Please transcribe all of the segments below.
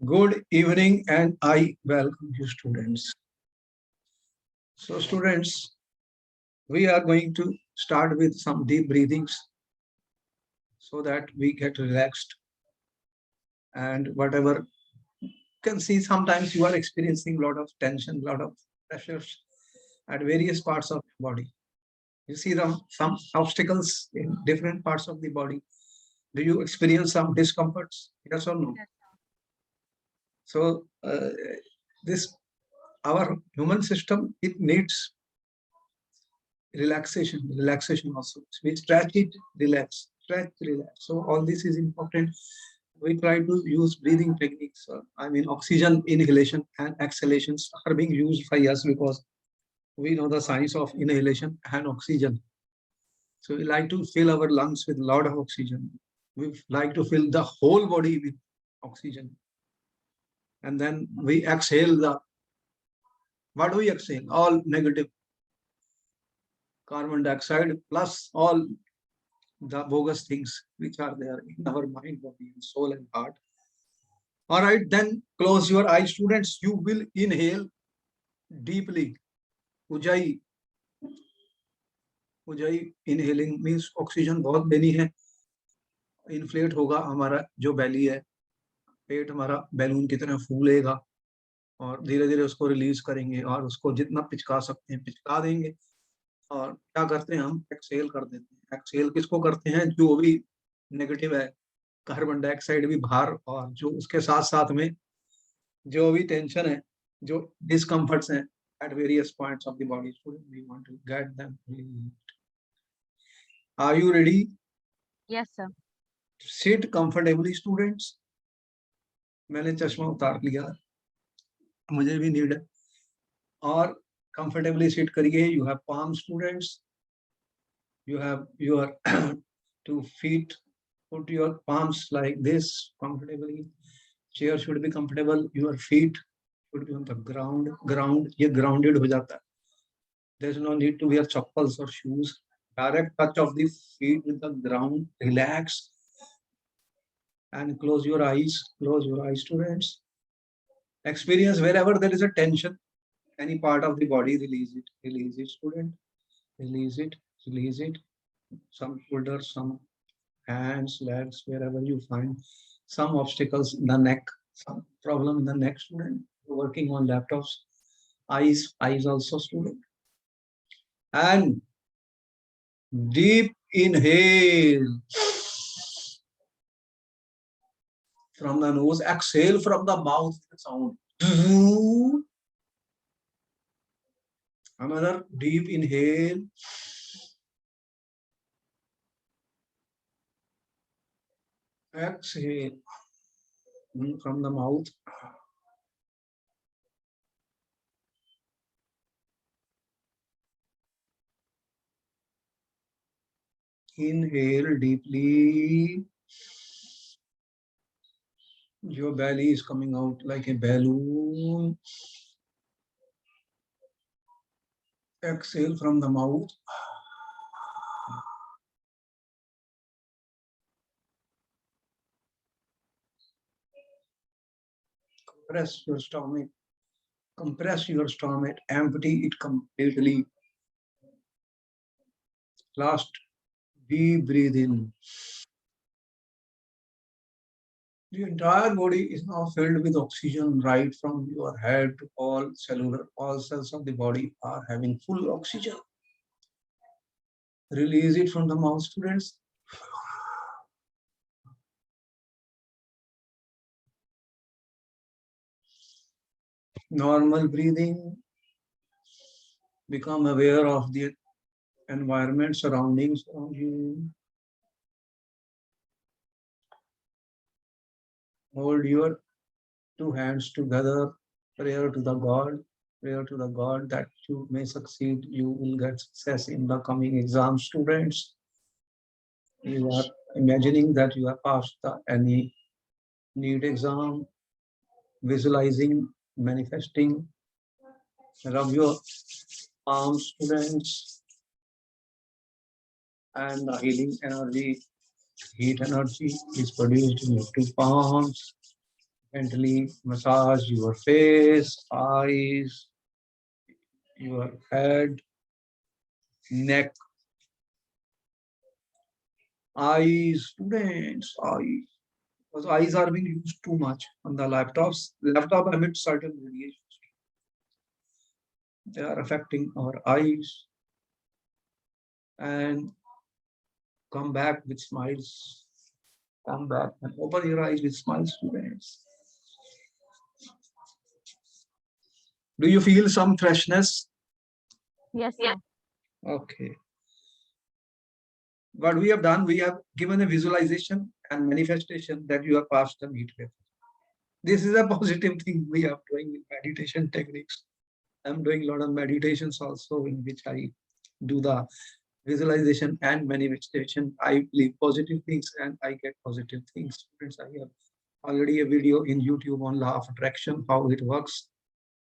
Good evening, and I welcome you, students. So, students, we are going to start with some deep breathings so that we get relaxed. And whatever you can see, sometimes you are experiencing a lot of tension, a lot of pressures at various parts of your body. You see some obstacles in different parts of the body. Do you experience some discomforts? Yes or no? So, this our human system, it needs relaxation also. We stretch it, relax, stretch, relax. So all this is important. We try to use breathing techniques. I mean, oxygen inhalation and exhalations are being used by us because we know the science of inhalation and oxygen. So we like to fill our lungs with a lot of oxygen. We like to fill the whole body with oxygen. And then we exhale what do we exhale? All negative carbon dioxide plus all the bogus things which are there in our mind, body, and soul and heart. All right, then close your eyes, students. You will inhale deeply. Ujjayi. Ujjayi inhaling means oxygen बहुत लेनी है. Inflate होगा हमारा जो belly है, पेट हमारा balloon की तरह फूलेगा और धीरे धीरे उसको रिलीज करेंगे और उसको जितना पिचका सकते हैं पिचका देंगे. और क्या करते हैं हम एक्सेल कर देते हैं. एक्सेल किसको करते हैं? जो भी नेगेटिव है, कार्बन डाइऑक्साइड भी बाहर, और जो उसके साथ साथ में जो भी टेंशन है, जो डिस्कम्फर्ट्स हैं at various points of the body, we want to get them relieved. Are you ready? Yes, sir. Sit comfortably, students. मैंने चश्मा उतार लिया, मुझे भी नीड है. और comfortably sit करिए. You have palm, students. You have your 2 feet. Put your palms like this comfortably. Chair should be comfortable. Your feet should be on the ground. ये grounded हो जाता है. There's no need to wear chappals or shoes. Direct touch of the feet with the ground. Relax and close your eyes. Close your eyes, students. Experience wherever there is a tension, any part of the body, release it. Release it, student. Release it. Release it. Some shoulders, some hands, legs, wherever you find some obstacles in the neck, some problem in the neck, student. Working on laptops. Eyes also, student. And deep inhale from the nose, exhale from the mouth with sound. Another deep inhale. Exhale from the mouth. Inhale deeply. Your belly is coming out like a balloon. Exhale from the mouth. Compress your stomach. Compress your stomach. Empty it completely. Last, deep breathe in. The entire body is now filled with oxygen, right from your head to all cells of the body are having full oxygen. Release it from the mouth, students. Normal breathing. Become aware of the environment, surroundings around you. Hold your 2 hands together. Prayer to the God. Prayer to the God that you may succeed. You will get success in the coming exam, students. You are imagining that you have passed any NEET exam, visualizing, manifesting. Rub your palms, students, and the healing energy, heat energy is produced in your 2 palms. Gently massage your face, eyes, your head, neck, eyes, students, eyes. Because eyes are being used too much on the laptops. Laptop emits certain radiations. They are affecting our eyes. And come back with smiles. Come back and open your eyes with smiles, students. Do you feel some freshness? Yes, sir. Okay. What we have done, we have given a visualization and manifestation that you have passed the NEET paper. This is a positive thing we are doing in meditation techniques. I'm doing a lot of meditations also in which I do the visualization and manifestation. I believe positive things and I get positive things. Students, I have already a video in YouTube on law of attraction, how it works.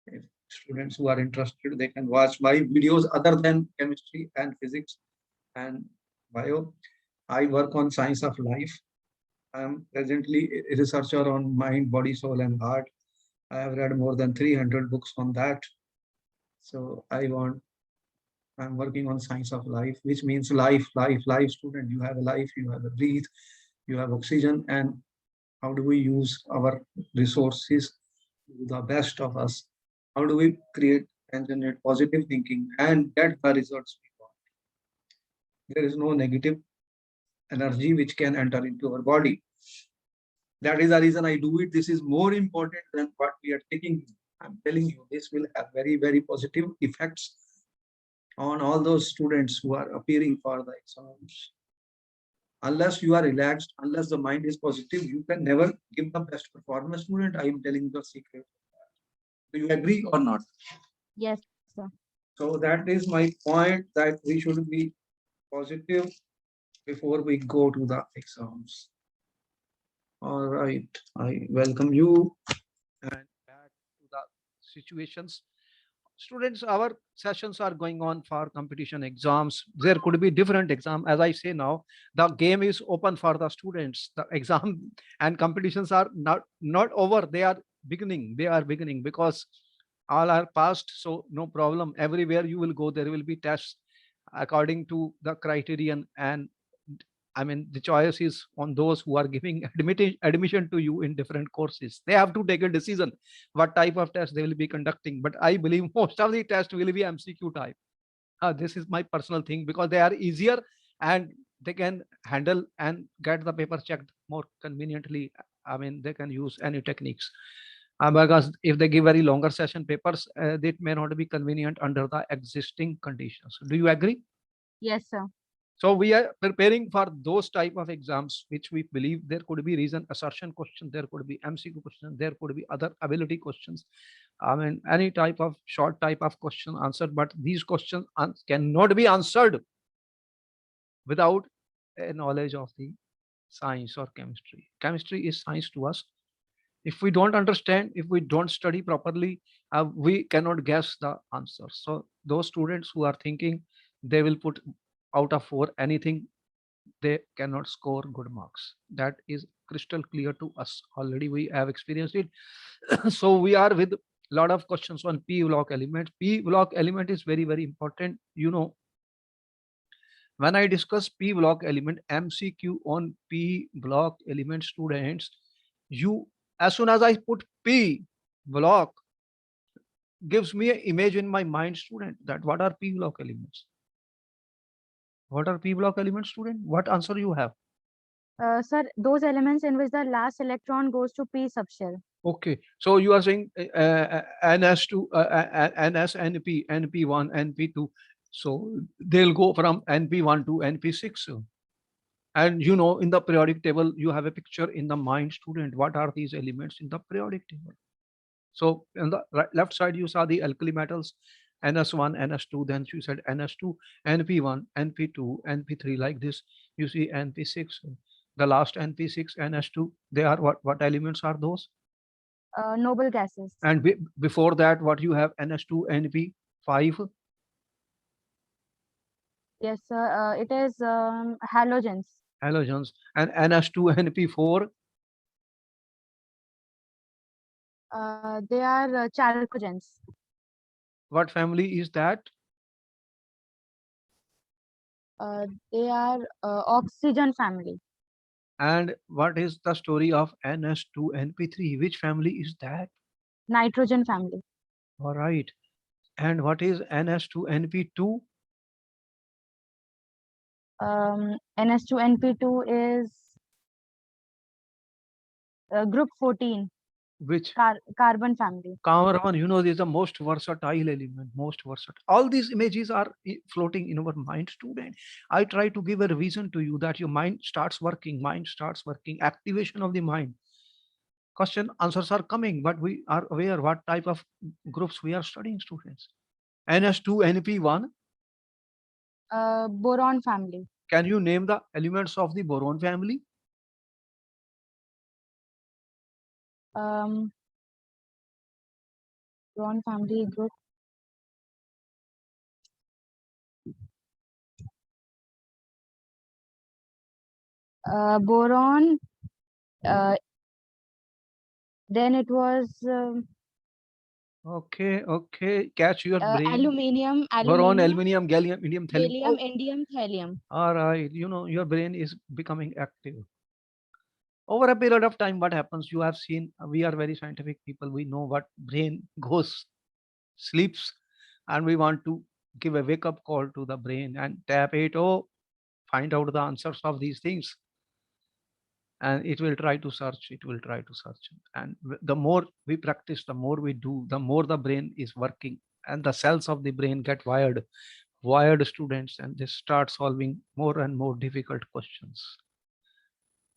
If students who are interested, they can watch my videos other than chemistry and physics and bio. I work on science of life. I am presently a researcher on mind, body, soul, and heart. I have read more than 300 books on that. So I'm working on science of life, which means life, student. You have a life, you have a breathe, you have oxygen, and how do we use our resources to the best of us? How do we create and generate positive thinking and get the results we want? There is no negative energy which can enter into our body. That is the reason I do it. This is more important than what we are taking. I'm telling you, this will have very, very positive effects on all those students who are appearing for the exams. Unless you are relaxed, unless the mind is positive, you can never give the best performance, student. I am telling the secret. Do you agree or not? Yes, sir. So that is my point, that we should be positive before we go to the exams. All right, I welcome you. And back to the situations. Students, our sessions are going on for competition exams. There could be different exam. As I say now, the game is open for the students. The exam and competitions are not over. They are beginning. They are beginning because all are passed. So no problem. Everywhere you will go, there will be tests according to the criterion, and I mean, the choice is on those who are giving admission to you in different courses. They have to take a decision what type of test they will be conducting. But I believe most of the tests will be MCQ type. This is my personal thing because they are easier and they can handle and get the paper checked more conveniently. I mean, they can use any techniques. Because if they give very longer session papers, it may not be convenient under the existing conditions. Do you agree? Yes, sir. So we are preparing for those type of exams, which we believe there could be reason assertion question, there could be MCQ question, there could be other ability questions. I mean, any type of short type of question answered, but these questions cannot be answered without a knowledge of the science or chemistry. Chemistry is science to us. If we don't understand, if we don't study properly, we cannot guess the answers. So those students who are thinking they will put out of 4 anything, they cannot score good marks. That is crystal clear to us. Already we have experienced it. So we are with lot of questions on P block element. P block element is very, very important. You know, when I discuss P block element, MCQ on P block element, students, you, as soon as I put P block, gives me an image in my mind, student, that what are P block elements? What are P block elements, student? What answer you have? Sir, those elements in which the last electron goes to p subshell. Okay, so you are saying NS2, NS, NP, NP1, NP2. So they'll go from NP1 to NP6. And you know, in the periodic table, you have a picture in the mind, student. What are these elements in the periodic table? So on the left side, you saw the alkali metals, NS1, NS2, then you said NS2, NP1, NP2, NP3, like this. You see NP6, the last NP6, NS2, they are what elements are those? Noble gases. And before that, what you have? NS2, NP5, Yes, sir. It is halogens. halogens, and NS2, NP4, They are chalcogens. What family is that? They are oxygen family. And what is the story of NS2NP3? Which family is that? Nitrogen family. All right. And what is NS2NP2? NS2NP2 is group 14, Which? carbon family. Carbon, you know, is the most versatile element, most versatile. All these images are floating in our mind, student. I try to give a reason to you that your mind starts working, activation of the mind. Question answers are coming, but we are aware what type of groups we are studying, students. NS2, NP1. Boron family. Can you name the elements of the boron family? Boron family group. Boron. Then it was Okay. Catch your brain. aluminium, Boron, aluminium, gallium, indium, thallium. helium, indium, thallium. All right. You know, your brain is becoming active. Over a period of time, what happens? You have seen, we are very scientific people. We know what brain goes, sleeps, and we want to give a wake up call to the brain and tap it. Oh, find out the answers of these things. And it will try to search, and the more we practice, the more we do, the more the brain is working, and the cells of the brain get wired students, and they start solving more and more difficult questions.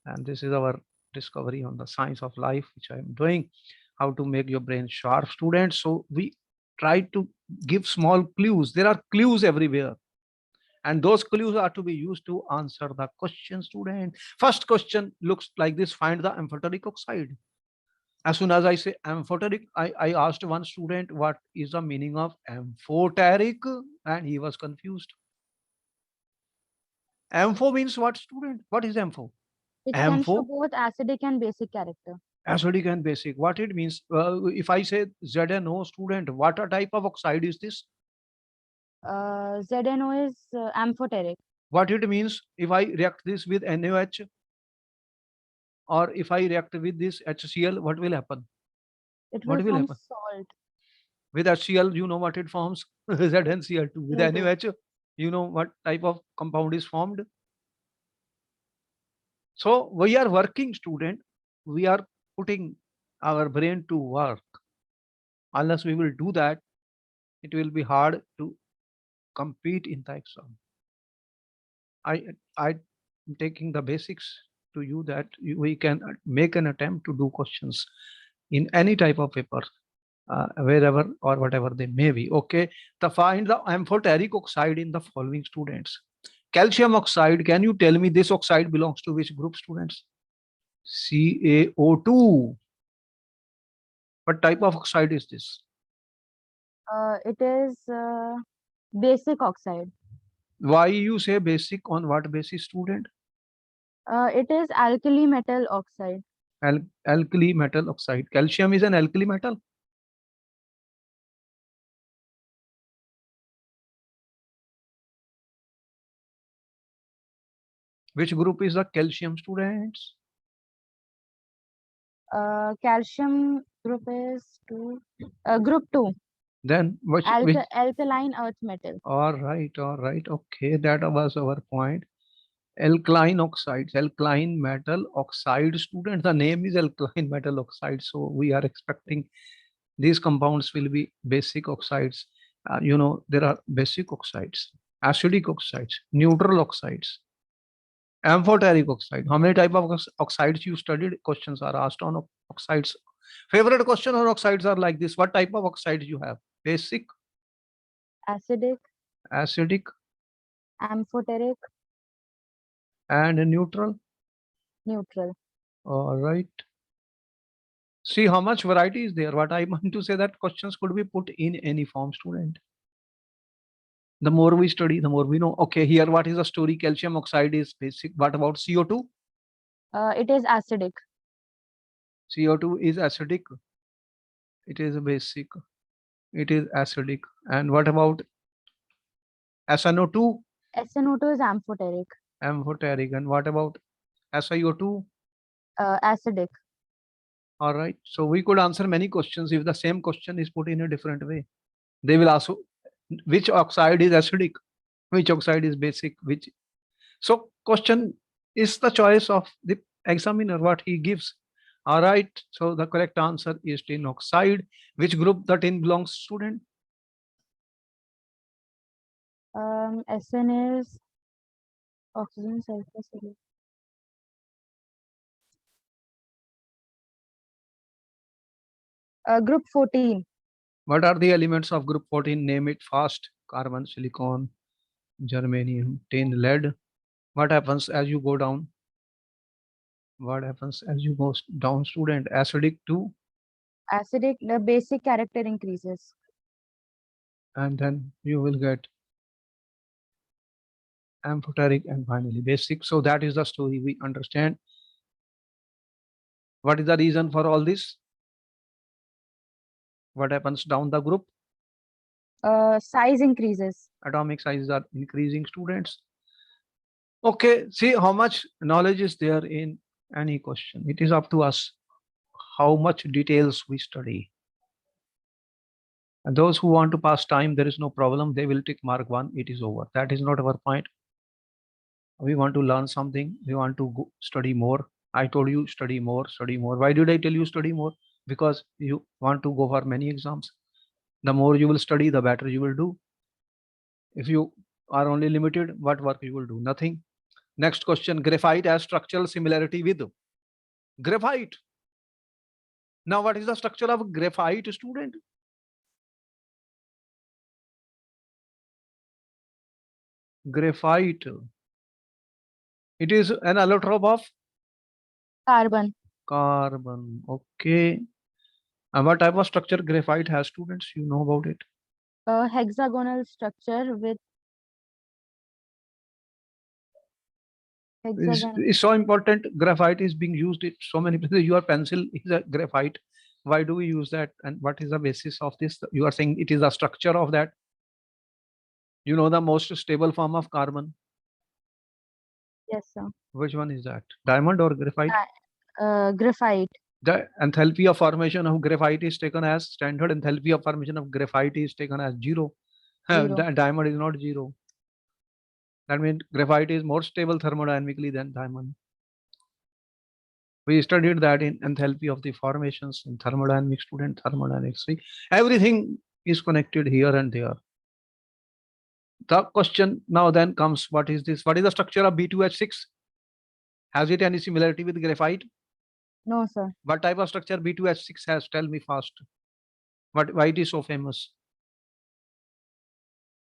And this is our discovery on the science of life, which I am doing, how to make your brain sharp, students. So we try to give small clues. There are clues everywhere, and those clues are to be used to answer the question, student. First question looks like this: find the amphoteric oxide. As soon as I say amphoteric, I asked one student what is the meaning of amphoteric, and he was confused. Ampho means what, student? What is ampho? It can show Ampho, both acidic and basic character. acidic and basic. What it means? If I say ZNO, student, what a type of oxide is this? ZNO is amphoteric. What it means if I react this with NaOH, or if I react with this HCl, what will happen? It What will will form happen? salt. With HCl, you know what it forms? ZnCl2. With CO2. NaOH, you know what type of compound is formed? So we are working, student. We are putting our brain to work. Unless we will do that, it will be hard to compete in the exam. I'm taking the basics to you that we can make an attempt to do questions in any type of paper, wherever or whatever they may be. Okay, to find the amphoteric oxide in the following, students. Calcium oxide, can you tell me this oxide belongs to which group, students? CaO2. What type of oxide is this? It is basic oxide. Why you say basic? On what basis, student? It is alkali metal oxide. Alkali metal oxide. Calcium is an alkali metal. Which group is the calcium, students? Calcium group is group 2. Then which? Alkaline earth metal. All right. Okay, that was our point. Alkaline oxides, alkaline metal oxide, student. The name is alkaline metal oxide, so we are expecting these compounds will be basic oxides. You know, there are basic oxides, acidic oxides, neutral oxides, amphoteric oxide. How many type of oxides you studied? Questions are asked on oxides. Favorite question on oxides are like this: what type of oxides you have? Basic, Acidic, acidic, amphoteric, and neutral. neutral. All right. See how much variety is there. What I want to say that questions could be put in any form, student. The more we study, the more we know. Okay, here what is the story? Calcium oxide is basic. What about CO2? It is acidic. CO2 is acidic. It is basic. It is acidic. And what about SNO2? SNO2 is amphoteric, Amphoteric. And what about SiO2? acidic. All right. So we could answer many questions if the same question is put in a different way. They will ask which oxide is acidic, which oxide is basic, which. So question is the choice of the examiner, what he gives. All right. So the correct answer is tin oxide. Which group the tin belongs, student? SN is oxygen, sulfur, silicon. Group 14. What are the elements of group 14? Name it fast. Carbon, silicon, germanium, tin, lead. What happens as you go down? What happens as you go down, student? Acidic to, Acidic, the basic character increases. and then you will get amphoteric and finally basic. So that is the story. We understand. What is the reason for all this? What happens down the group? Size increases. Atomic sizes are increasing, students. Okay, see how much knowledge is there in any question. It is up to us how much details we study. And those who want to pass time, there is no problem. They will take mark 1. It is over. That is not our point. We want to learn something. We want to go study more. I told you study more, study more. Why did I tell you study more? Because you want to go for many exams. The more you will study, the better you will do. If you are only limited, what work you will do? Nothing. Next question, graphite has structural similarity with graphite. Now, what is the structure of graphite, student? Graphite. It is an allotrope of Carbon. carbon. Okay. And what type of structure graphite has, students? You know about it. Hexagonal structure with hexagon. It's so important. Graphite is being used in so many places. Your pencil is a graphite. Why do we use that? And what is the basis of this? You are saying it is the structure of that. You know the most stable form of carbon. Yes, sir. Which one is that? Diamond or graphite? Graphite. The enthalpy of formation of graphite is taken as standard. Enthalpy of formation of graphite is taken as 0. Zero. Diamond is not 0. That means graphite is more stable thermodynamically than diamond. We studied that in enthalpy of the formations in thermodynamics, student thermodynamics. See, everything is connected here and there. The question now then comes, what is this? What is the structure of B2H6? Has it any similarity with graphite? No, sir. What type of structure B2H6 has? Tell me fast. Why it is so famous?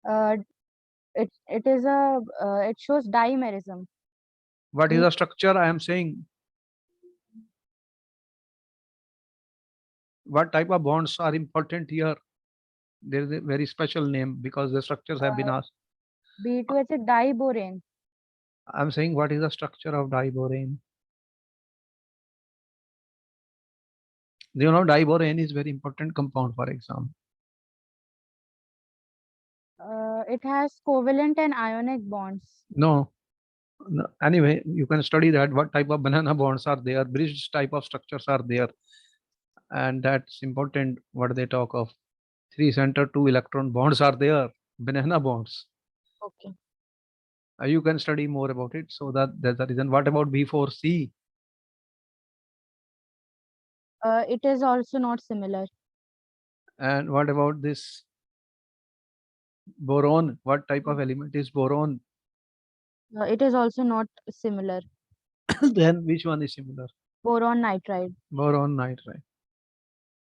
It is a it shows dimerism. What is the structure I am saying? What type of bonds are important here? There is a very special name because the structures have been asked. B2H is diborane. I'm saying what is the structure of diborane? You know, diborane is very important compound for exam. It has covalent and ionic bonds. No. Anyway, you can study that. What type of banana bonds are there? Bridge type of structures are there. And that's important what they talk of. 3 center 2 electron bonds are there. Banana bonds. Okay. You can study more about it. So that's the reason. What about B4C? It is also not similar. And what about this boron? What type of element is boron? It is also not similar. Then which one is similar? Boron nitride. Boron nitride.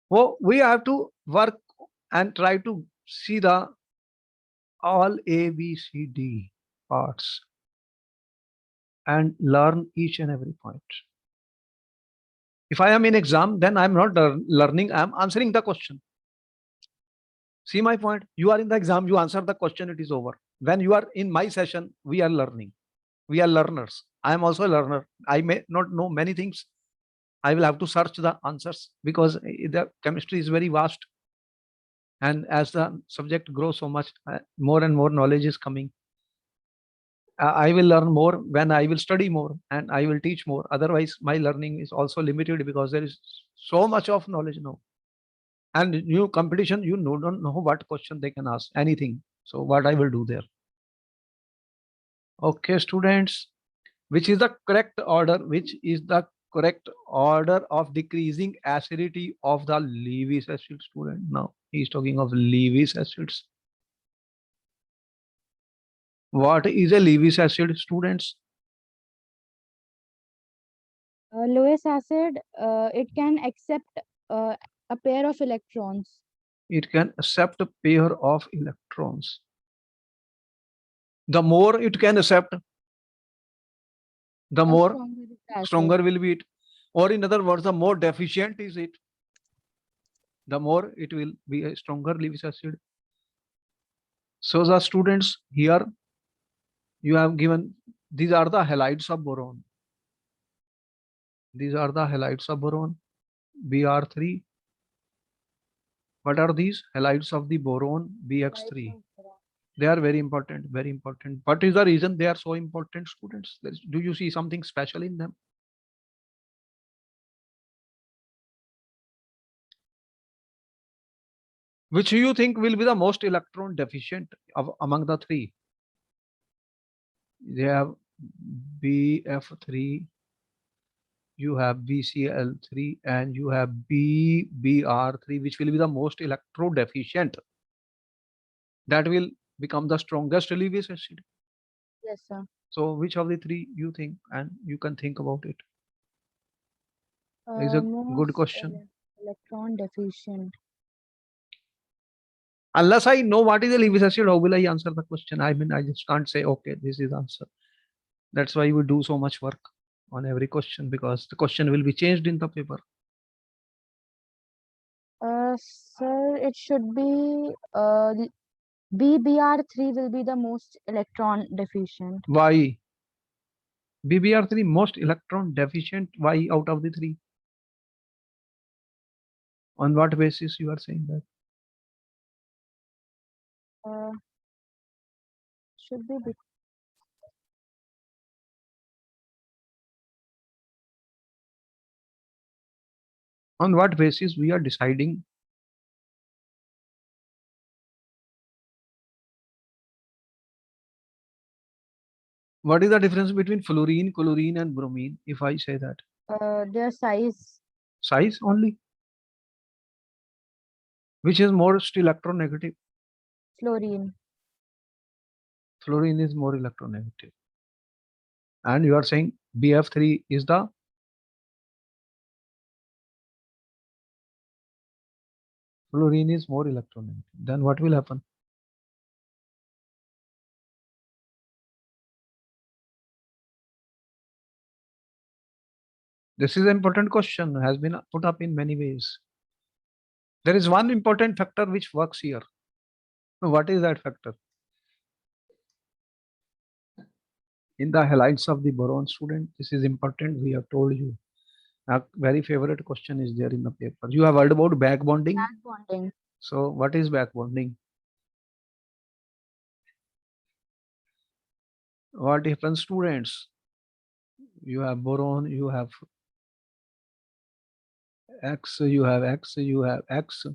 Well, we have to work and try to see the all A, B, C, D parts and learn each and every point. If I am in exam, then I'm not learning, I'm answering the question. See my point? You are in the exam, you answer the question, it is over. When you are in my session, we are learning. We are learners. I am also a learner. I may not know many things, I will have to search the answers because the chemistry is very vast. And as the subject grows so much, more and more knowledge is coming. I will learn more when I will study more and I will teach more. Otherwise, my learning is also limited because there is so much of knowledge now. And new competition, you don't know what question they can ask, anything. So what I will do there. Okay, students, which is the correct order? Which is the correct order of decreasing acidity of the Lewis acid, student? Now he is talking of Lewis acids. What is a Lewis acid, students? Lewis acid, it can accept a pair of electrons. It can accept a pair of electrons. The more it can accept, the more Stronger is the acid. stronger will be it. Or in other words, the more deficient is it, the more it will be a stronger Lewis acid. So the students here, you have given, these are the halides of boron. These are the halides of boron, Br3. What are these? Halides of the boron, Bx3. They are very important, very important. What is the reason they are so important, students? Do you see something special in them? Which you think will be the most electron deficient among the three? They have Bf3, you have BCl3, and you have BBr3, which will be the most electro deficient. That will become the strongest Lewis acid. Yes, sir. So which of the three you think, and you can think about it? Is a good Most question. electron deficient. Unless I know what is a Lewis acid, how will I answer the question? I mean, I just can't say, okay, this is answer. That's why we do so much work on every question, because the question will be changed in the paper. Sir, it should be BBr3 will be the most electron deficient. Why? BBr3 most electron deficient. Why out of the three? On what basis you are saying that? Should be On what basis we are deciding? What is the difference between fluorine, chlorine, and bromine? If I say that, their size. size only. Which is more electronegative? Fluorine. Fluorine is more electronegative. And you are saying BF3 is the fluorine is more electronegative. Then what will happen? This is an important question, has been put up in many ways. There is one important factor which works here. What is that factor? In the halides of the boron, student, this is important. We have told you. A very favorite question is there in the paper. You have heard about back bonding. Back bonding. So what is back bonding? What happens, students? You have boron, you have X, you have X, you have X.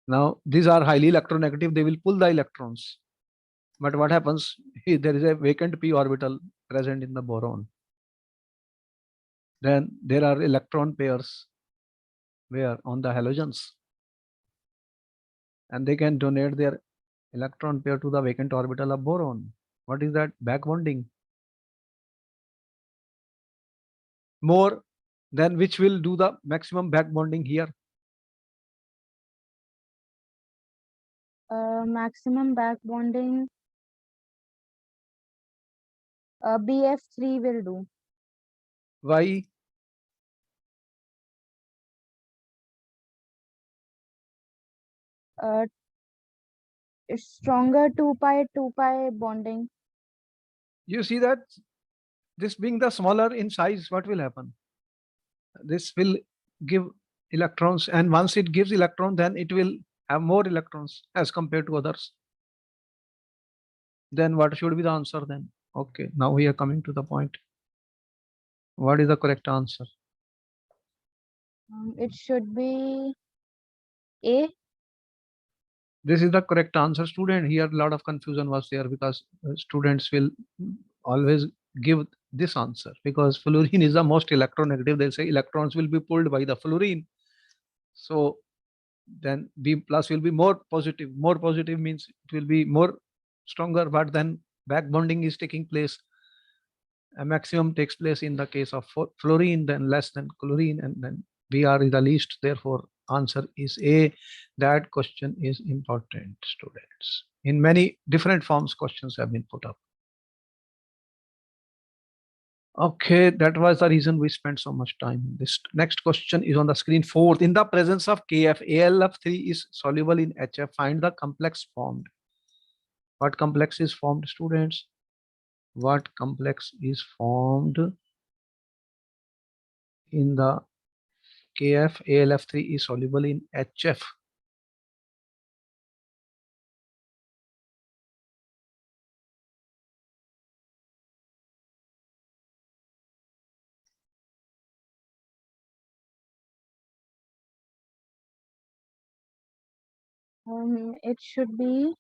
Now these are highly electronegative. They will pull the electrons. But what happens? There is a vacant p orbital present in the boron. Then there are electron pairs where on the halogens, and they can donate their electron pair to the vacant orbital of boron. What is that? Back bonding. More than which will do the maximum back bonding here? Maximum back bonding. BF3 will do. Why? It's stronger 2pi bonding. You see that this being the smaller in size, what will happen? this will give electrons, and once it gives electron, then it will have more electrons as compared to others. Then what should be the answer then? Okay, now we are coming to the point. What is the correct answer? It should be A. This is the correct answer, student. Here a lot of confusion was there because students will always give this answer because fluorine is the most electronegative. They say electrons will be pulled by the fluorine. So then B plus will be more positive. More positive means it will be more stronger, but then back bonding is taking place. A maximum takes place in the case of fluorine, then less than chlorine, and then Br is the least. Therefore, answer is A. That question is important, students. In many different forms, questions have been put up. Okay, that was the reason we spent so much time. This next question is on the screen. Fourth, in the presence of Kf, AlF3 is soluble in HF. Find the complex formed. What complex is formed, students? What complex is formed in the Kf? AlF3 is soluble in HF. It should be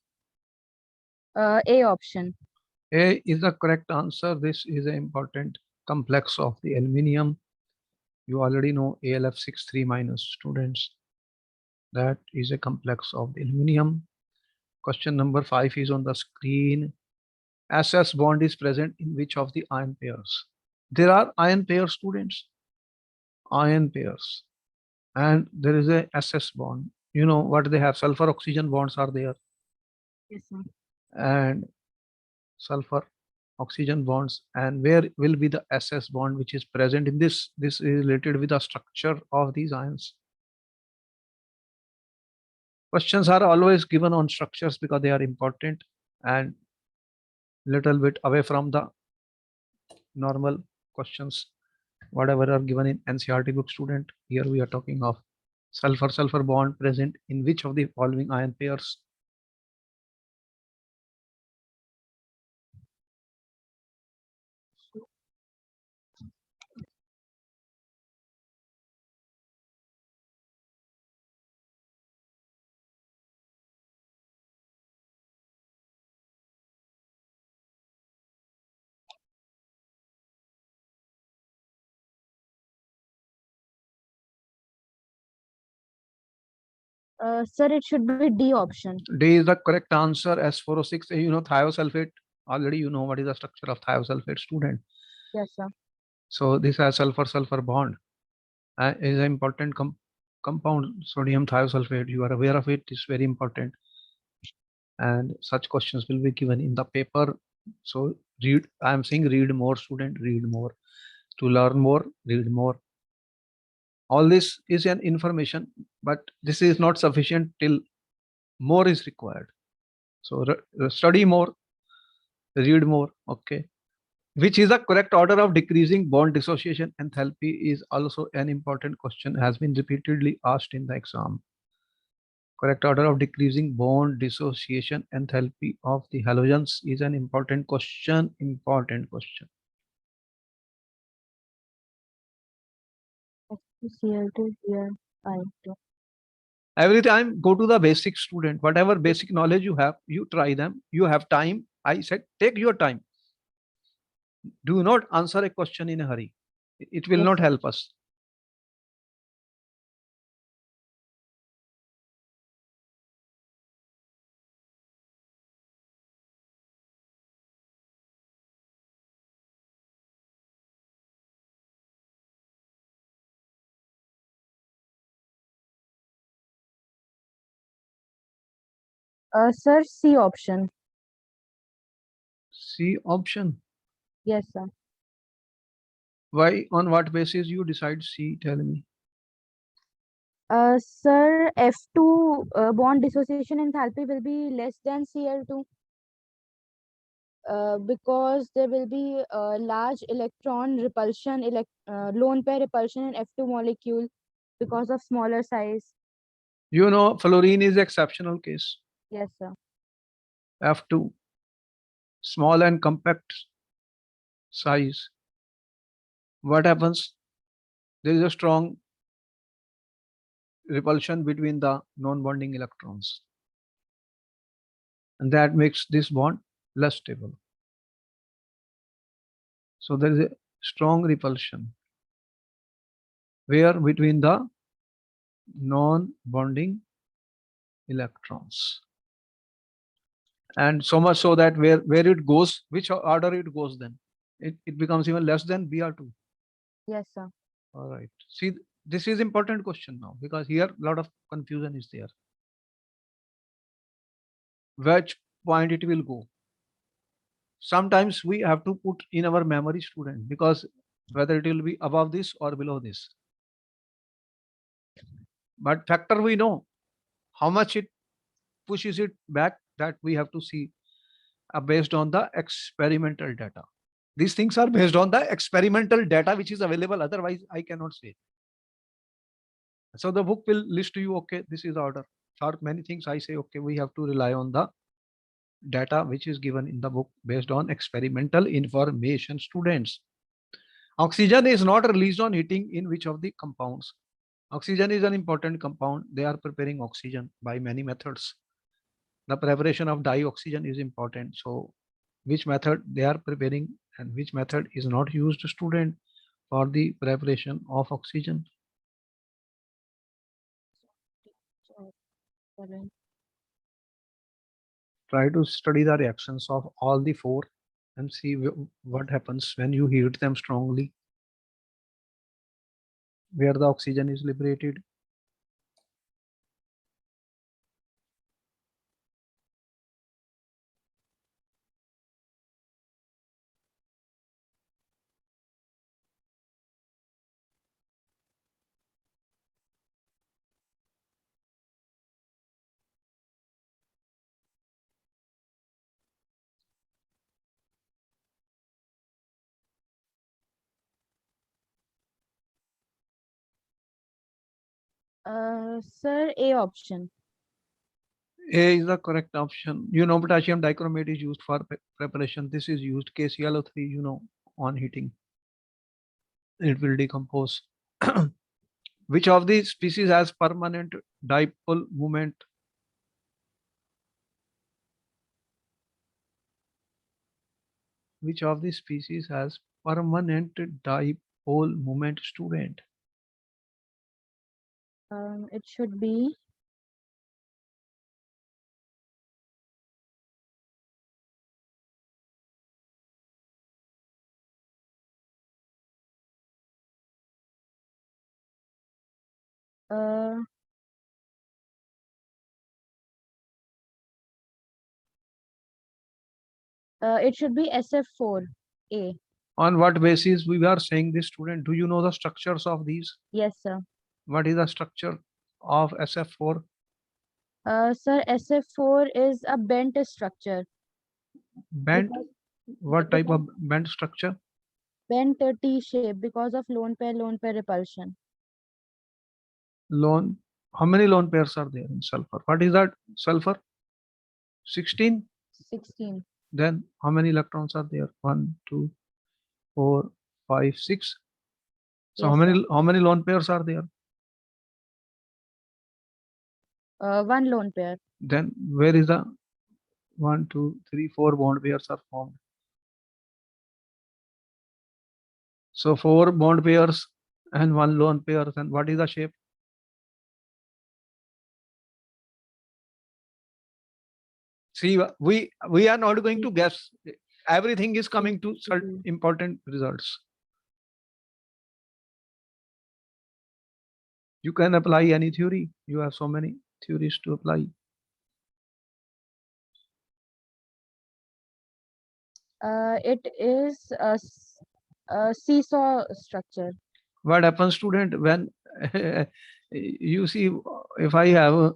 A option. A is the correct answer. This is an important complex of the aluminium. You already know AlF6 minus, students. That is a complex of the aluminium. Question number 5 is on the screen. SS bond is present in which of the ion pairs? There are ion pairs, students. Ion pairs. And there is a SS bond. You know what they have? Sulfur oxygen bonds are there. Yes, sir. And sulfur oxygen bonds, and where will be the SS bond which is present in this? This is related with the structure of these ions. Questions are always given on structures because they are important and little bit away from the normal questions whatever are given in NCERT book, student. Here we are talking of sulfur bond present in which of the following ion pairs? Sir, it should be D option. D is the correct answer. S4O6, you know, thiosulfate. Already you know what is the structure of thiosulfate, student. Yes, sir. So this has sulfur bond. Is an important compound, sodium thiosulfate. You are aware of it. It's very important. And such questions will be given in the paper. So read, I am saying read more, student, read more. To learn more, read more. All this is an information, but this is not sufficient till more is required. So study more, read more. Okay. Which is the correct order of decreasing bond dissociation enthalpy is also an important question, has been repeatedly asked in the exam. Correct order of decreasing bond dissociation enthalpy of the halogens is an important question. Cl2 here. Every time go to the basic, student. Whatever basic knowledge you have, you try them. You have time. I said take your time. Do not answer a question in a hurry. It will Yes, not sir. help us. Sir, C option. C option. Yes, sir. Why? On what basis you decide C? Tell me. Sir, F2 bond dissociation enthalpy will be less than Cl2. because there will be a large electron repulsion, lone pair repulsion in F2 molecule because of smaller size. You know, fluorine is exceptional case. Yes, sir. F2, small and compact size. What happens? There is a strong repulsion between the non-bonding electrons. And that makes this bond less stable. So there is a strong repulsion where between the non-bonding electrons. And so much so that where it goes, which order it goes then? It becomes even less than Br2. Yes, sir. All right. See, this is important question now because here a lot of confusion is there. Which point it will go? Sometimes we have to put in our memory, student, because whether it will be above this or below this. But factor we know, how much it pushes it back, that we have to see based on the experimental data. These things are based on the experimental data which is available. Otherwise, I cannot say. So the book will list to you, okay, this is the order. For many things, I say, okay, we have to rely on the data which is given in the book based on experimental information, students. Oxygen is not released on heating in which of the compounds? Oxygen is an important compound. They are preparing oxygen by many methods. The preparation of dioxygen is important. So which method they are preparing and which method is not used, student, for the preparation of oxygen? Try to study the reactions of all the four and see what happens when you heat them strongly, where the oxygen is liberated. Sir, A option. A is the correct option. You know, potassium dichromate is used for preparation. This is used KClO3, you know, on heating. It will decompose. Which of these species has permanent dipole moment? Which of these species has permanent dipole moment, student? It should be it should be SF4A. On what basis we are saying this, student? Do you know the structures of these? Yes, sir. What is the structure of SF4? Sir, SF4 is a bent structure. Bent? Because- What type of bent structure? Bent T shape because of lone pair repulsion. Lone. How many lone pairs are there in sulfur? What is that sulfur? 16. 16. Then how many electrons are there? 1, 2, 4, 5, 6. So Yes, how many lone pairs are there? One lone pair. Then where is the 1, 2, 3, 4 bond pairs are formed? So 4 bond pairs and 1 lone pair. And what is the shape? See, we are not going to guess. Everything is coming to certain important results. You can apply any theory. You have so many theories to apply. It is a seesaw structure. What happens, student, when you see, if I have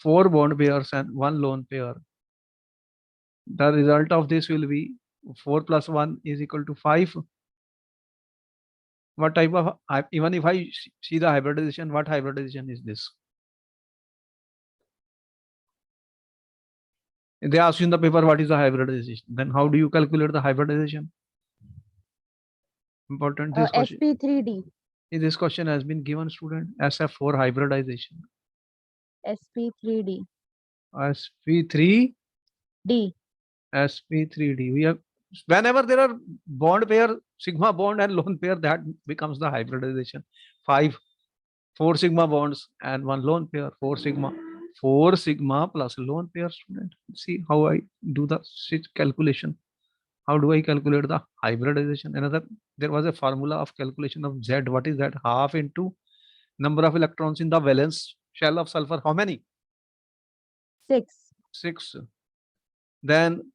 4 bond pairs and 1 lone pair, The result of this will be 4 plus 1 is equal to 5. What type of, even if I see the hybridization, what hybridization is this? They ask you in the paper what is the hybridization. Then how do you calculate the hybridization? Important this question. sp3d. This question has been given student SF4 hybridization. sp3d. SP3 D. SP3D. We have, whenever there are bond pair, sigma bond and lone pair, that becomes the hybridization. 4 sigma bonds and 1 lone pair, 4 sigma plus lone pair, student. See how I do the calculation. How do I calculate the hybridization? Another, there was a formula of calculation of Z. What is that? Half into number of electrons in the valence shell of sulfur. How many? 6. 6. Then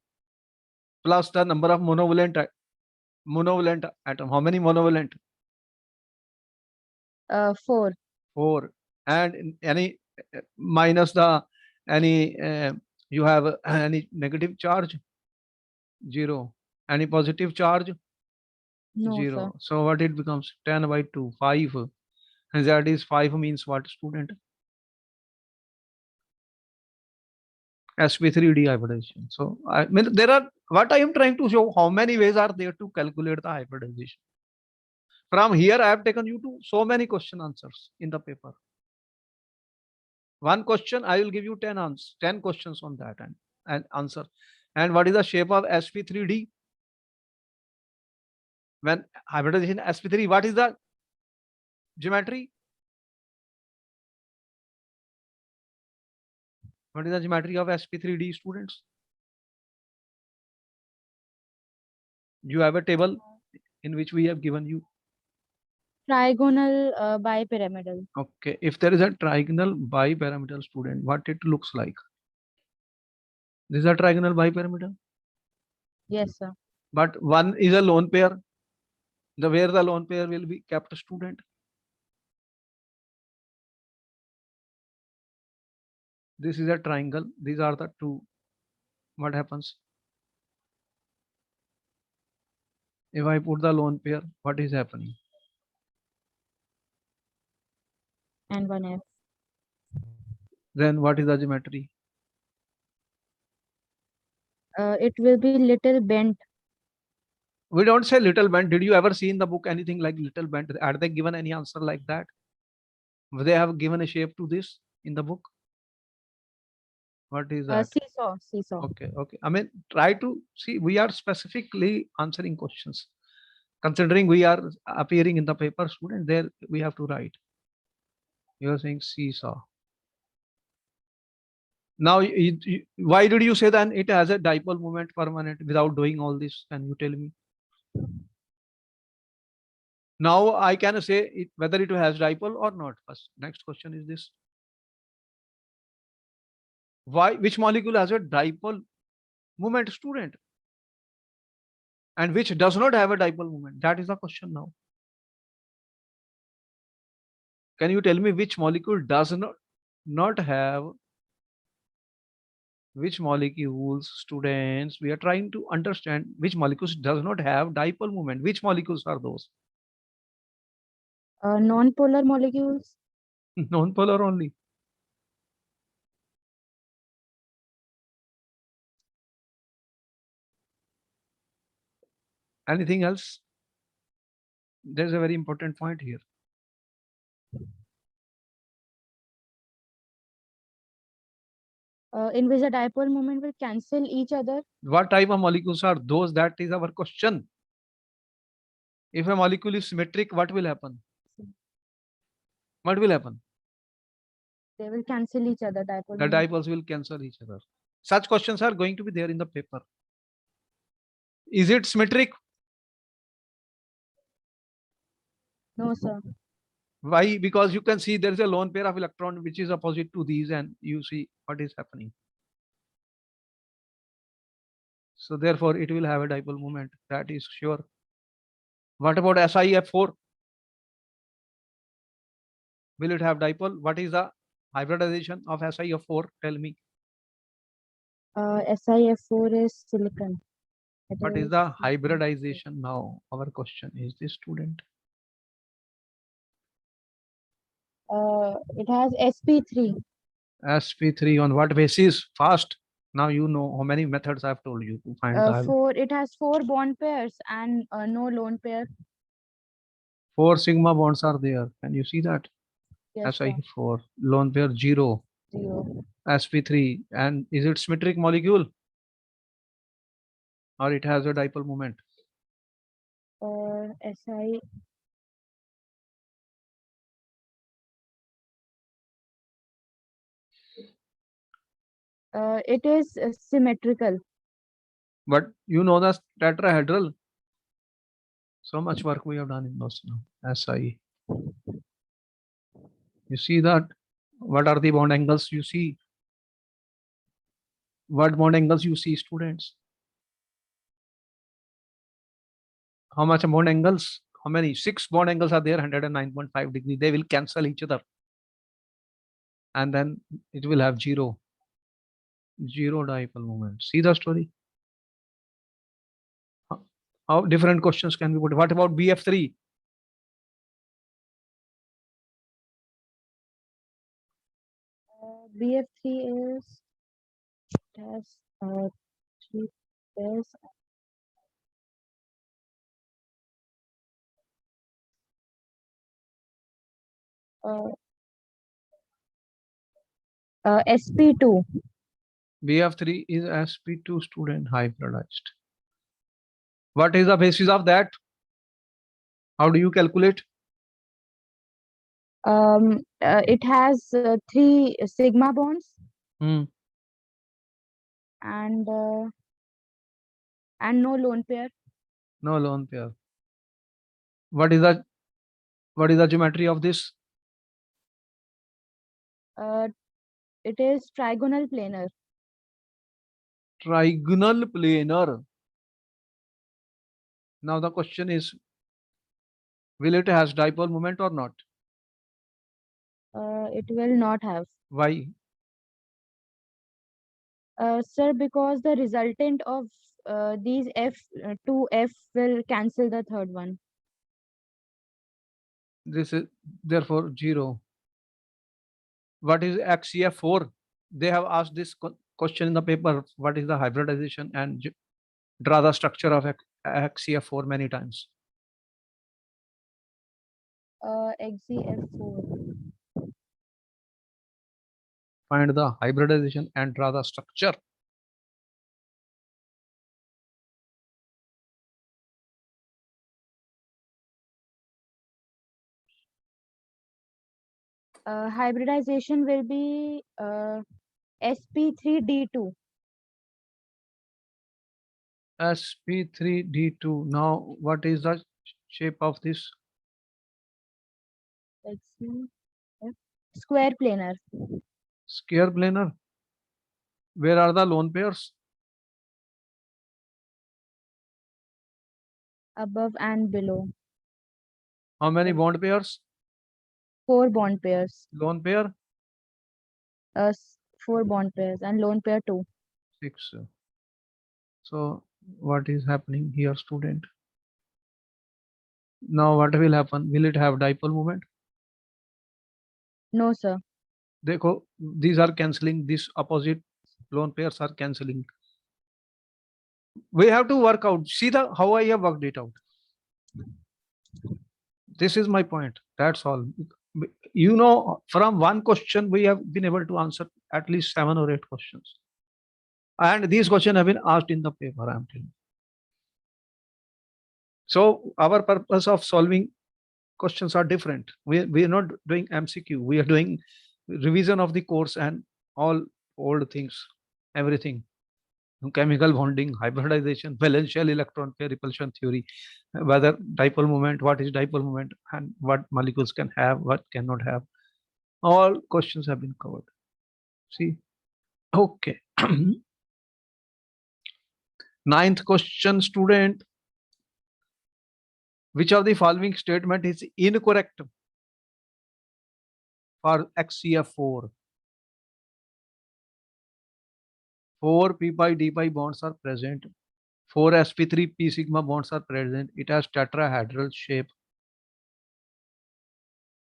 plus the number of monovalent atom. How many monovalent? 4. 4. And any minus the any you have any negative charge? 0. Any positive charge? No, 0. sir. So what it becomes? 10 by 2, 5. And that is 5 means what, student? sp3d hybridization. So I mean, there are, what I am trying to show, how many ways are there to calculate the hybridization. From here I have taken you to so many question answers in the paper. One question I will give you 10 answers, 10 questions on that and answer. And what is the shape of sp3d? When hybridization sp3, what is the geometry? What is the geometry of sp3d, students? You have a table in which we have given you. Trigonal bipyramidal. Okay, if there is a trigonal bipyramidal, student, what it looks like? This is a trigonal bipyramidal, Yes, sir. but one is a lone pair. Where the lone pair will be kept, student? This is a triangle. These are the two. What happens? If I put the lone pair, what is happening? And 1f. Then what is the geometry? It will be little bent. We don't say little bent. Did you ever see in the book anything like little bent? Are they given any answer like that? They have given a shape to this in the book. What is that? Seesaw. Okay, okay. I mean, try to see, we are specifically answering questions. Considering we are appearing in the paper, student, there we have to write. You are saying seesaw. Now, why did you say that it has a dipole moment permanent without doing all this? Can you tell me? Now I can say it, whether it has dipole or not. First, next question is this. Why, which molecule has a dipole moment, student? And which does not have a dipole moment? That is the question now. Can you tell me which molecule does not have, which molecules, students? We are trying to understand which molecules does not have dipole moment. Which molecules are those? Non-polar molecules. Non-polar only. Anything else? There's a very important point here. In which the dipole moment will cancel each other. What type of molecules are those? That is our question. If a molecule is symmetric, what will happen? What will happen? They will cancel each other. Dipole The moment. dipoles will cancel each other. Such questions are going to be there in the paper. Is it symmetric? No, sir. Why? Because you can see there is a lone pair of electron which is opposite to these, and you see what is happening. So therefore it will have a dipole moment. That is sure. What about SiF4? Will it have dipole? What is the hybridization of SiF4? Tell me. SiF4 is silicon. What is the hybridization now? Our question is this, student. It has sp3. sp3 on what basis? Fast. Now you know how many methods I've told you to find the Four. It has 4 bond pairs and no lone pair. 4 sigma bonds are there. Can you see that? Yes, sir. Si4, lone pair 0, 0. sp3, and is it symmetric molecule or it has a dipole moment? Si. It is symmetrical. But you know the tetrahedral. So much work we have done in those now. Si. You see that? What are the bond angles you see? What bond angles you see, students? How much bond angles? How many? 6 bond angles are there, 109.5 degree. They will cancel each other. And then it will have zero dipole moment. See the story? How different questions can be put? What about BF3? BF3 is, it has 3 pairs. sp2. BF3 is sp2, student, hybridized. What is the basis of that? How do you calculate? It has 3 sigma bonds Hmm. and no lone pair. No lone pair. What is the geometry of this? It is trigonal planar. Trigonal planar. Now the question is, will it has dipole moment or not? It will not have. Why? Sir, because the resultant of these two F will cancel the third one. This is therefore 0. What is XCF4? They have asked this question in the paper. What is the hybridization, and draw the structure of XCF4 many times. XCF4. Find the hybridization and draw the structure. Hybridization will be sp3d2. sp3d2. Now what is the shape of this? XCF. Square planar. Square planar. Where are the lone pairs? Above and below. How many bond pairs? 4 bond pairs. Lone pair? 4 bond pairs and lone pair 2. 6. So what is happening here, student? Now what will happen? Will it have dipole moment? No, sir. Dekho, these are cancelling. This opposite lone pairs are cancelling. We have to work out. See how I have worked it out. This is my point. That's all. You know, from one question we have been able to answer at least 7 or 8 questions. And these questions have been asked in the paper, I'm telling you. So our purpose of solving questions are different. We are not doing MCQ. We are doing revision of the course and all old things, everything. Chemical bonding, hybridization, valence shell electron pair repulsion theory, whether dipole moment, what is dipole moment, and what molecules can have, what cannot have. All questions have been covered. See, okay. Ninth question, student. Which of the following statement is incorrect for XCF4? 4 p pi d pi bonds are present. 4 sp3 p sigma bonds are present. It has tetrahedral shape.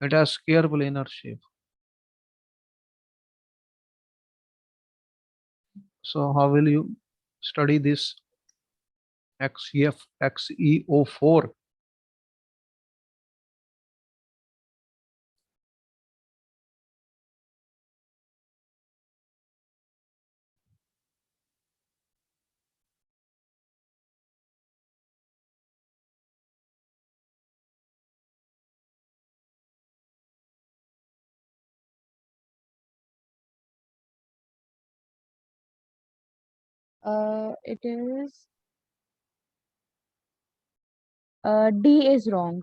It has square planar shape. So how will you study this XeO4? It is D is wrong.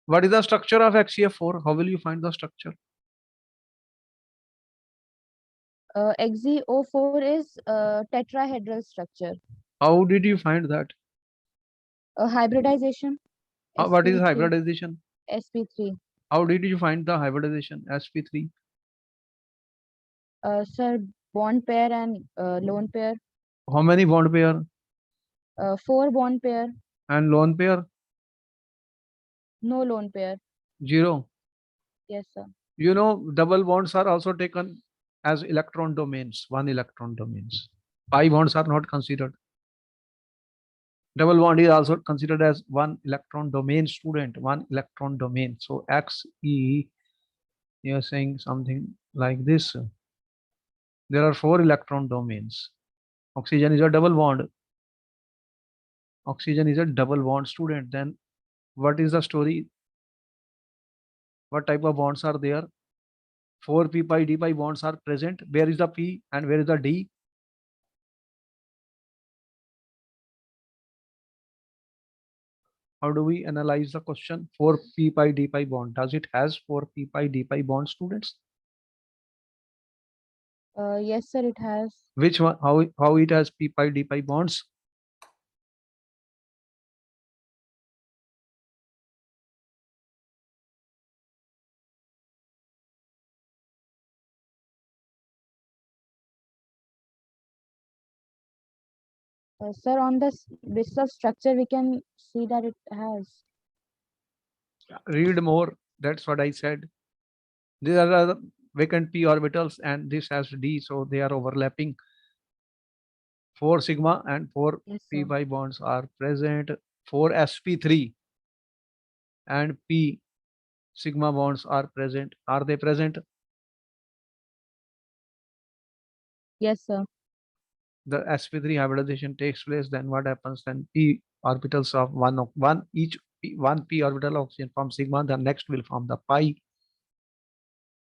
What is the structure of XeO4? How will you find the structure? XeO4 is tetrahedral structure. How did you find that? Hybridization. What is sp3 hybridization? sp3. How did you find the hybridization sp3? Sir, bond pair and lone pair. How many bond pair 4 bond pair, and lone pair? no lone pair. 0. Yes, sir. You know, double bonds are also taken as electron domains, 1 electron domains. Pi bonds are not considered. Double bond is also considered as 1 electron domain, student, 1 electron domain. So Xe, you are saying something like this. There are 4 electron domains. Oxygen is a double bond. Oxygen is a double bond, student. Then what is the story? What type of bonds are there? 4 p pi d pi bonds are present. Where is the p and where is the d? How do we analyze the question? 4 p pi d pi bond. Does it has 4 p pi d pi bond, students? Yes, sir, it has. Which one? How it has p pi d pi bonds? Sir, on this basis of structure, we can see that it has. Read more. That's what I said. These are the vacant p orbitals and this has d, so they are overlapping. 4 sigma and 4 Yes, p sir. pi bonds are present. 4 sp3 and p sigma bonds are present. Are they present? Yes, sir. The sp3 hybridization takes place, then what happens? Then p orbitals of one each one p orbital oxygen forms sigma, the next will form the pi.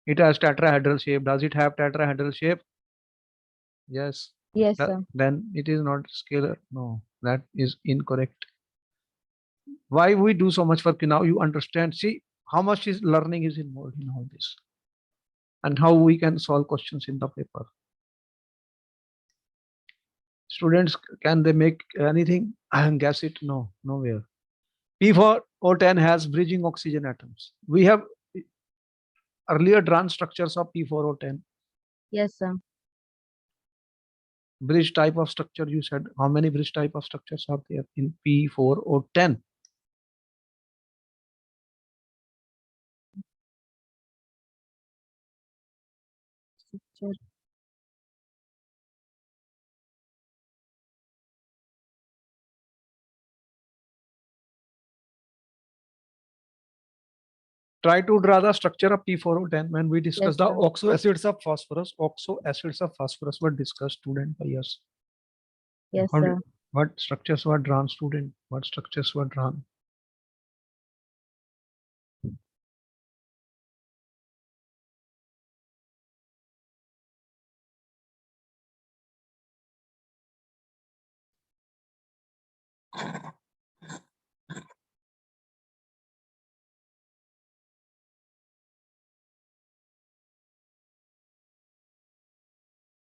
It has tetrahedral shape. Does it have tetrahedral shape? Yes. Yes, sir. Then it is not scalar. No, that is incorrect. Why we do so much work? Now you understand. See how much is learning is involved in all this, and how we can solve questions in the paper. Students, can they make anything and guess it? No, nowhere. P4O10 has bridging oxygen atoms. We have earlier drawn structures of P4O10. Yes, sir. Bridge type of structure, you said. How many bridge type of structures are there in P4O10? Structure. Try to draw the structure of P4O10 when we discuss Yes, the sir. oxo acids of phosphorus. Oxo acids of phosphorus were discussed, student, by us. Yes, How sir. what structures were drawn, student? What structures were drawn?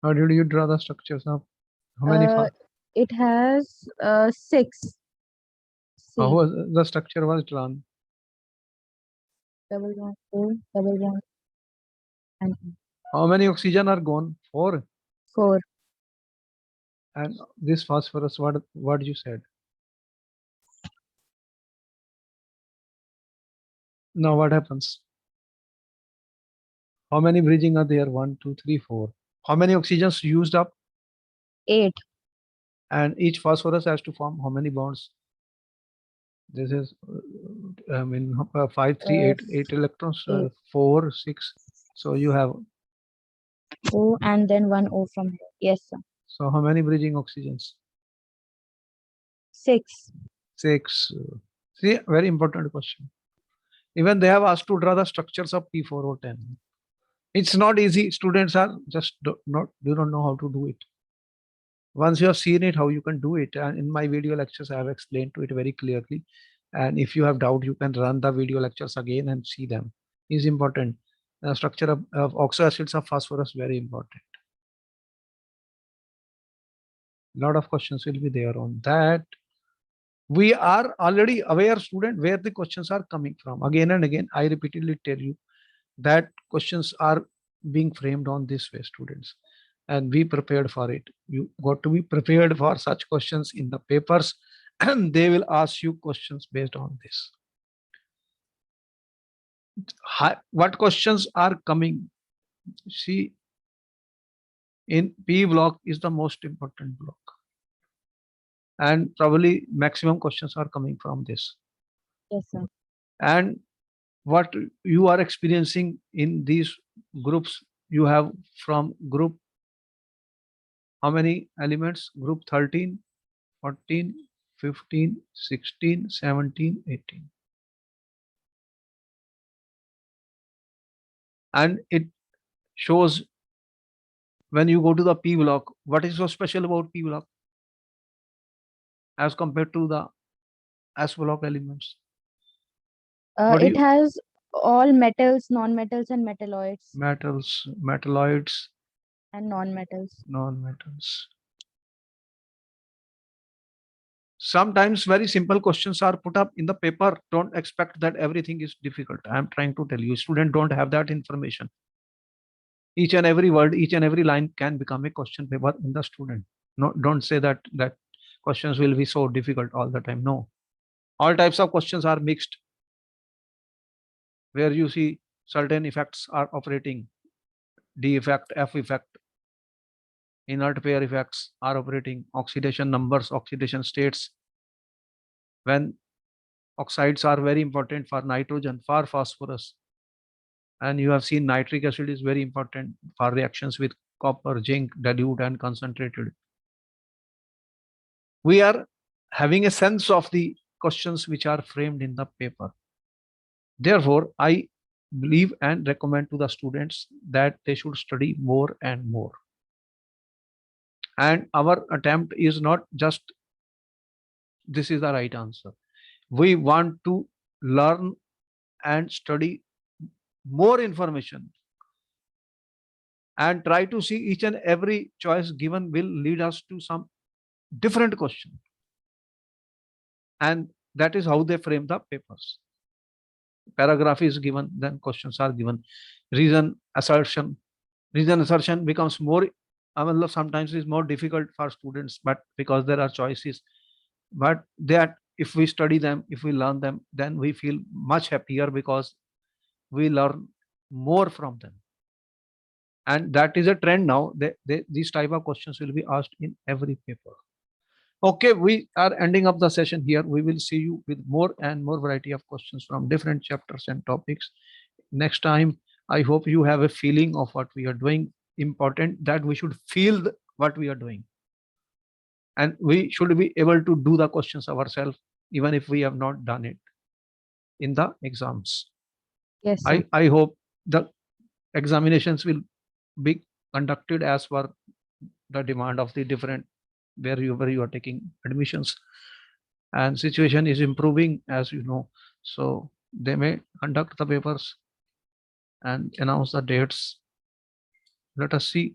How did you draw the structures of how many? It has 6. How C. was the structure was drawn? Double bond, 4, double bond, and How many oxygen are gone? 4. 4. And this phosphorus, what you said? Now what happens? How many bridging are there? 1, 2, 3, 4. How many oxygens used up? 8. And each phosphorus has to form how many bonds? This is, 5, 3, 8, 8 electrons, 4, 6. So you have, O and then 1 O from here. Yes, sir. so how many bridging oxygens? 6. 6. See, very important question. Even they have asked to draw the structures of P4O10. It's not easy. Students are just do not know how to do it. Once you have seen it, how you can do it. And in my video lectures, I have explained to it very clearly. And if you have doubt, you can run the video lectures again and see them. Is important. The structure of oxo acids of phosphorus, very important. A lot of questions will be there on that. We are already aware, student, where the questions are coming from. Again and again, I repeatedly tell you that questions are being framed on this way, students, and be prepared for it. You got to be prepared for such questions in the papers, and they will ask you questions based on this. What questions are coming? See, in P block is the most important block, and probably maximum questions are coming from this. Yes, sir. And what you are experiencing in these groups, you have from group, how many elements? Group 13, 14, 15, 16, 17, 18. And it shows when you go to the P block, what is so special about P block as compared to the S block elements? What do It you- has all metals, non-metals, and metalloids, Metals, metalloids, and non-metals. non-metals. Sometimes very simple questions are put up in the paper. Don't expect that everything is difficult. I'm trying to tell you, students don't have that information. Each and every word, each and every line can become a question paper in the student. No, don't say that questions will be so difficult all the time. No, all types of questions are mixed, where you see certain effects are operating. D effect, F effect, inert pair effects are operating, oxidation numbers, oxidation states. When oxides are very important for nitrogen, for phosphorus, and you have seen nitric acid is very important for reactions with copper, zinc, dilute and concentrated. We are having a sense of the questions which are framed in the paper. Therefore, I believe and recommend to the students that they should study more and more. And our attempt is not just this is the right answer. We want to learn and study more information and try to see each and every choice given will lead us to some different question. And that is how they frame the papers. Paragraph is given, then questions are given. Reason assertion becomes more, sometimes is more difficult for students, but because there are choices, but that if we study them, if we learn them, then we feel much happier because we learn more from them. And that is a trend now. These type of questions will be asked in every paper. Okay, we are ending up the session here. We will see you with more and more variety of questions from different chapters and topics. Next time, I hope you have a feeling of what we are doing. Important that we should feel what we are doing. And we should be able to do the questions ourselves, even if we have not done it in the exams. Yes, sir. I hope the examinations will be conducted as per the demand of the different wherever you are taking admissions, and situation is improving, as you know, so they may conduct the papers and announce the dates. Let us see,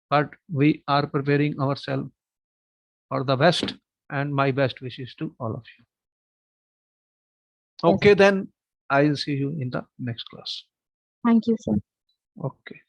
but we are preparing ourselves for the best, and my best wishes to all of you. Okay, then I'll see you in the next class. Thank you, sir. Okay.